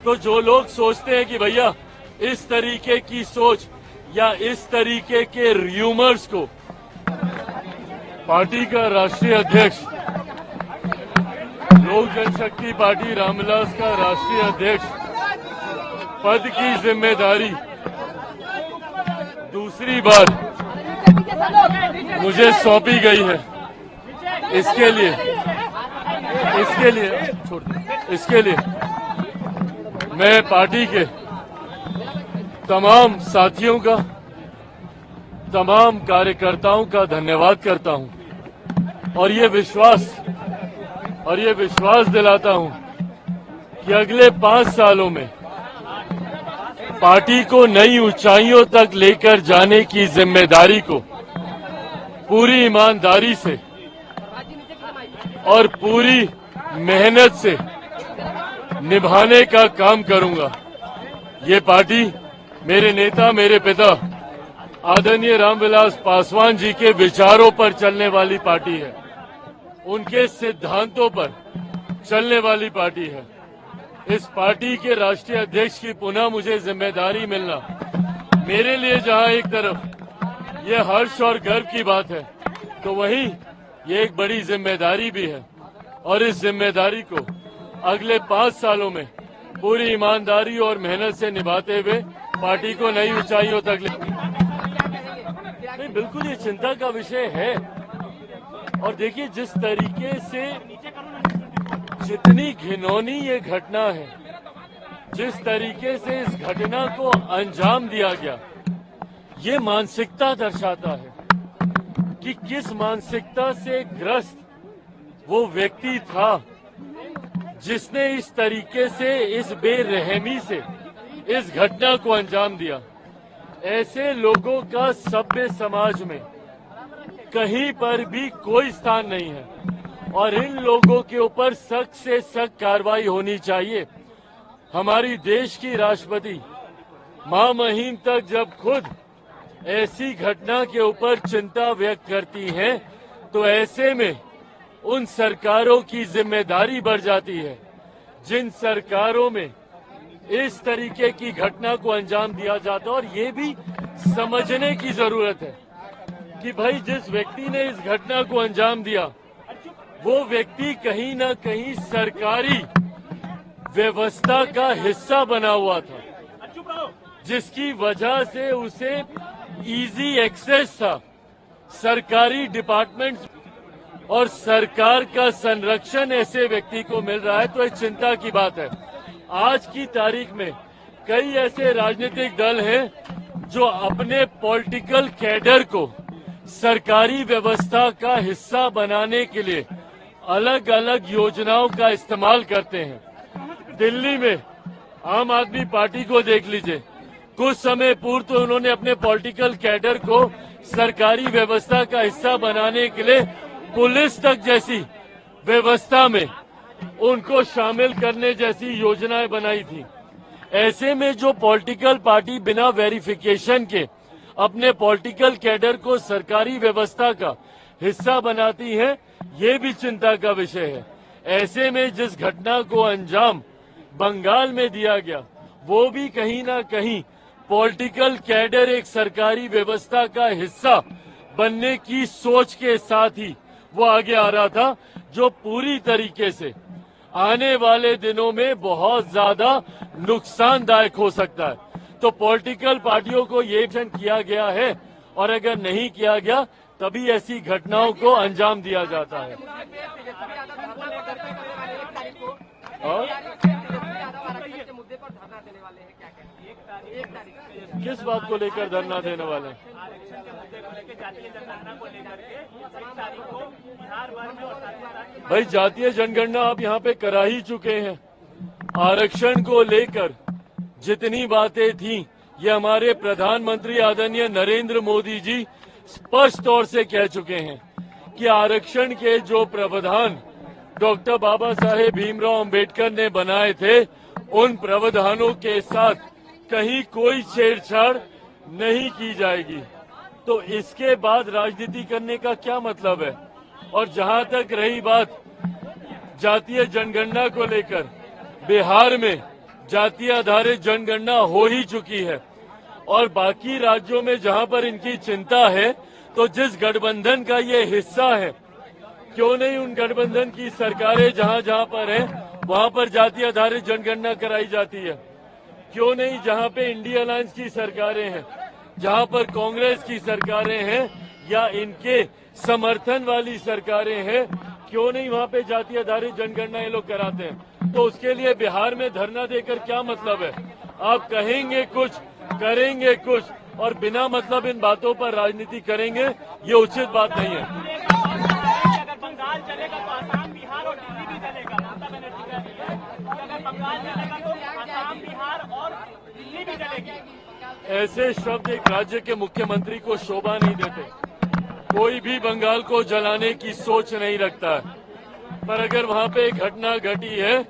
तो जो लोग सोचते हैं कि भैया इस तरीके की सोच या इस तरीके के र्यूमर्स को पार्टी का राष्ट्रीय अध्यक्ष, लोक जनशक्ति पार्टी रामविलास का राष्ट्रीय अध्यक्ष पद की जिम्मेदारी दूसरी बार मुझे सौंपी गई है, इसके लिए मैं पार्टी के तमाम साथियों का, तमाम कार्यकर्ताओं का धन्यवाद करता हूं और ये विश्वास दिलाता हूं कि अगले 5 सालों में पार्टी को नई ऊंचाइयों तक लेकर जाने की जिम्मेदारी को पूरी ईमानदारी से और पूरी मेहनत से निभाने का काम करूंगा। ये पार्टी मेरे नेता, मेरे पिता आदरणीय रामविलास पासवान जी के विचारों पर चलने वाली पार्टी है, उनके सिद्धांतों पर चलने वाली पार्टी है। इस पार्टी के राष्ट्रीय अध्यक्ष की पुनः मुझे जिम्मेदारी मिलना मेरे लिए जहां एक तरफ ये हर्ष और गर्व की बात है, तो वहीं ये एक बड़ी जिम्मेदारी भी है और इस जिम्मेदारी को अगले 5 सालों में पूरी ईमानदारी और मेहनत से निभाते हुए पार्टी को नई ऊंचाइयों तक ले। नहीं, बिल्कुल ये चिंता का विषय है। और देखिए, जिस तरीके से जितनी घिनौनी ये घटना है, जिस तरीके से इस घटना को अंजाम दिया गया, ये मानसिकता दर्शाता है कि किस मानसिकता से ग्रस्त वो व्यक्ति था जिसने इस तरीके से, इस बेरहमी से इस घटना को अंजाम दिया। ऐसे लोगों का सभ्य समाज में कहीं पर भी कोई स्थान नहीं है और इन लोगों के ऊपर सख्त से सख्त कार्रवाई होनी चाहिए। हमारी देश की राष्ट्रपति मां महिम तक जब खुद ऐसी घटना के ऊपर चिंता व्यक्त करती हैं, तो ऐसे में उन सरकारों की जिम्मेदारी बढ़ जाती है जिन सरकारों में इस तरीके की घटना को अंजाम दिया जाता है। और ये भी समझने की जरूरत है कि भाई, जिस व्यक्ति ने इस घटना को अंजाम दिया वो व्यक्ति कहीं न कहीं सरकारी व्यवस्था का हिस्सा बना हुआ था, जिसकी वजह से उसे इजी एक्सेस था सरकारी डिपार्टमेंट्स और सरकार का संरक्षण ऐसे व्यक्ति को मिल रहा है, तो एक चिंता की बात है। आज की तारीख में कई ऐसे राजनीतिक दल हैं जो अपने पॉलिटिकल कैडर को सरकारी व्यवस्था का हिस्सा बनाने के लिए अलग अलग योजनाओं का इस्तेमाल करते हैं। दिल्ली में आम आदमी पार्टी को देख लीजिए, कुछ समय पूर्व तो उन्होंने अपने पॉलिटिकल कैडर को सरकारी व्यवस्था का हिस्सा बनाने के लिए पुलिस तक जैसी व्यवस्था में उनको शामिल करने जैसी योजनाएं बनाई थी। ऐसे में जो पॉलिटिकल पार्टी बिना वेरिफिकेशन के अपने पॉलिटिकल कैडर को सरकारी व्यवस्था का हिस्सा बनाती है, ये भी चिंता का विषय है। ऐसे में जिस घटना को अंजाम बंगाल में दिया गया, वो भी कहीं ना कहीं पॉलिटिकल कैडर एक सरकारी व्यवस्था का हिस्सा बनने की सोच के साथ ही वो आगे आ रहा था, जो पूरी तरीके से आने वाले दिनों में बहुत ज्यादा नुकसानदायक हो सकता है। तो पॉलिटिकल पार्टियों को ये किया गया है और अगर नहीं किया गया तभी ऐसी घटनाओं को अंजाम दिया जाता है। और किस बात को लेकर धरना देने वाले हैं? भाई, जातीय जनगणना आप यहाँ पे करा ही चुके हैं। आरक्षण को लेकर जितनी बातें थी, ये हमारे प्रधानमंत्री आदरणीय नरेंद्र मोदी जी स्पष्ट तौर से कह चुके हैं कि आरक्षण के जो प्रावधान डॉक्टर बाबा साहेब भीमराव अंबेडकर ने बनाए थे, उन प्रावधानों के साथ कहीं कोई छेड़छाड़ नहीं की जाएगी। तो इसके बाद राजनीति करने का क्या मतलब है? और जहां तक रही बात जातीय जनगणना को लेकर, बिहार में जाति आधारित जनगणना हो ही चुकी है और बाकी राज्यों में जहां पर इनकी चिंता है, तो जिस गठबंधन का ये हिस्सा है, क्यों नहीं उन गठबंधन की सरकारें जहां जहां पर है वहां पर जाति आधारित जनगणना कराई जाती है? क्यों नहीं जहां पे इंडिया अलायंस की सरकारें हैं, जहां पर कांग्रेस की सरकारें हैं या इनके समर्थन वाली सरकारें हैं, क्यों नहीं वहां पे जाति आधारित जनगणना ये लोग कराते हैं? तो उसके लिए बिहार में धरना देकर क्या मतलब है? आप कहेंगे कुछ, करेंगे कुछ और बिना मतलब इन बातों पर राजनीति करेंगे, ये उचित बात नहीं है। अगर बंगाल चलेगा तो आसाम, बिहार और दिल्ली भी चलेगा। ममता बनर्जी कह रही है कि अगर बंगाल चलेगा तो आसाम, बिहार और दिल्ली भी चलेगी। ऐसे शब्द एक राज्य के मुख्यमंत्री को शोभा नहीं देते। कोई भी बंगाल को जलाने की सोच नहीं रखता है, पर अगर वहां पे एक घटना घटी है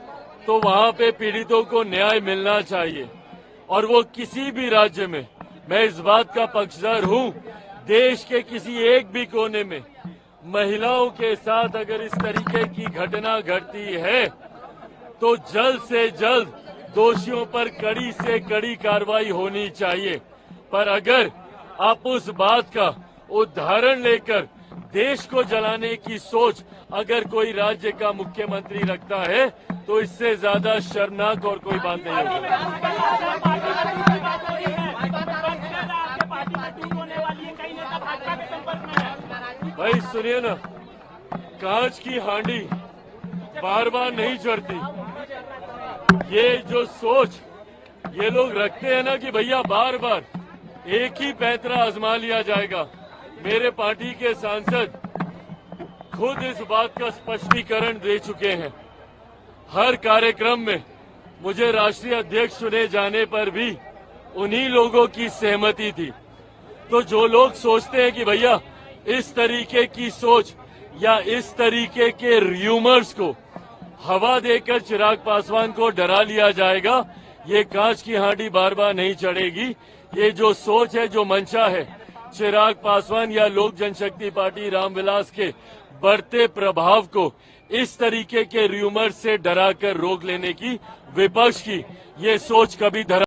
तो वहां पे पीड़ितों को न्याय मिलना चाहिए और वो किसी भी राज्य में। मैं इस बात का पक्षधर हूं, देश के किसी एक भी कोने में महिलाओं के साथ अगर इस तरीके की घटना घटती है तो जल्द से जल्द दोषियों पर कड़ी से कड़ी कार्रवाई होनी चाहिए। पर अगर आप उस बात का उदाहरण लेकर देश को जलाने की सोच अगर कोई राज्य का मुख्यमंत्री रखता है तो इससे ज्यादा शर्मनाक और कोई बात नहीं होगी। भाई सुनिए ना, कांच की हांडी बार बार नहीं चढ़ती। ये जो सोच ये लोग रखते हैं ना कि भैया बार बार एक ही पैंतरा आजमा लिया जाएगा, मेरे पार्टी के सांसद खुद इस बात का स्पष्टीकरण दे चुके हैं। हर कार्यक्रम में मुझे राष्ट्रीय अध्यक्ष चुने जाने पर भी उन्हीं लोगों की सहमति थी। तो जो लोग सोचते हैं कि भैया इस तरीके की सोच या इस तरीके के र्यूमर्स को हवा देकर चिराग पासवान को डरा लिया जाएगा, ये कांच की हांडी बार बार नहीं चढ़ेगी। ये जो सोच है, जो मंशा है चिराग पासवान या लोक जनशक्ति पार्टी रामविलास के बढ़ते प्रभाव को इस तरीके के र्यूमर से डराकर रोक लेने की, विपक्ष की ये सोच कभी धरा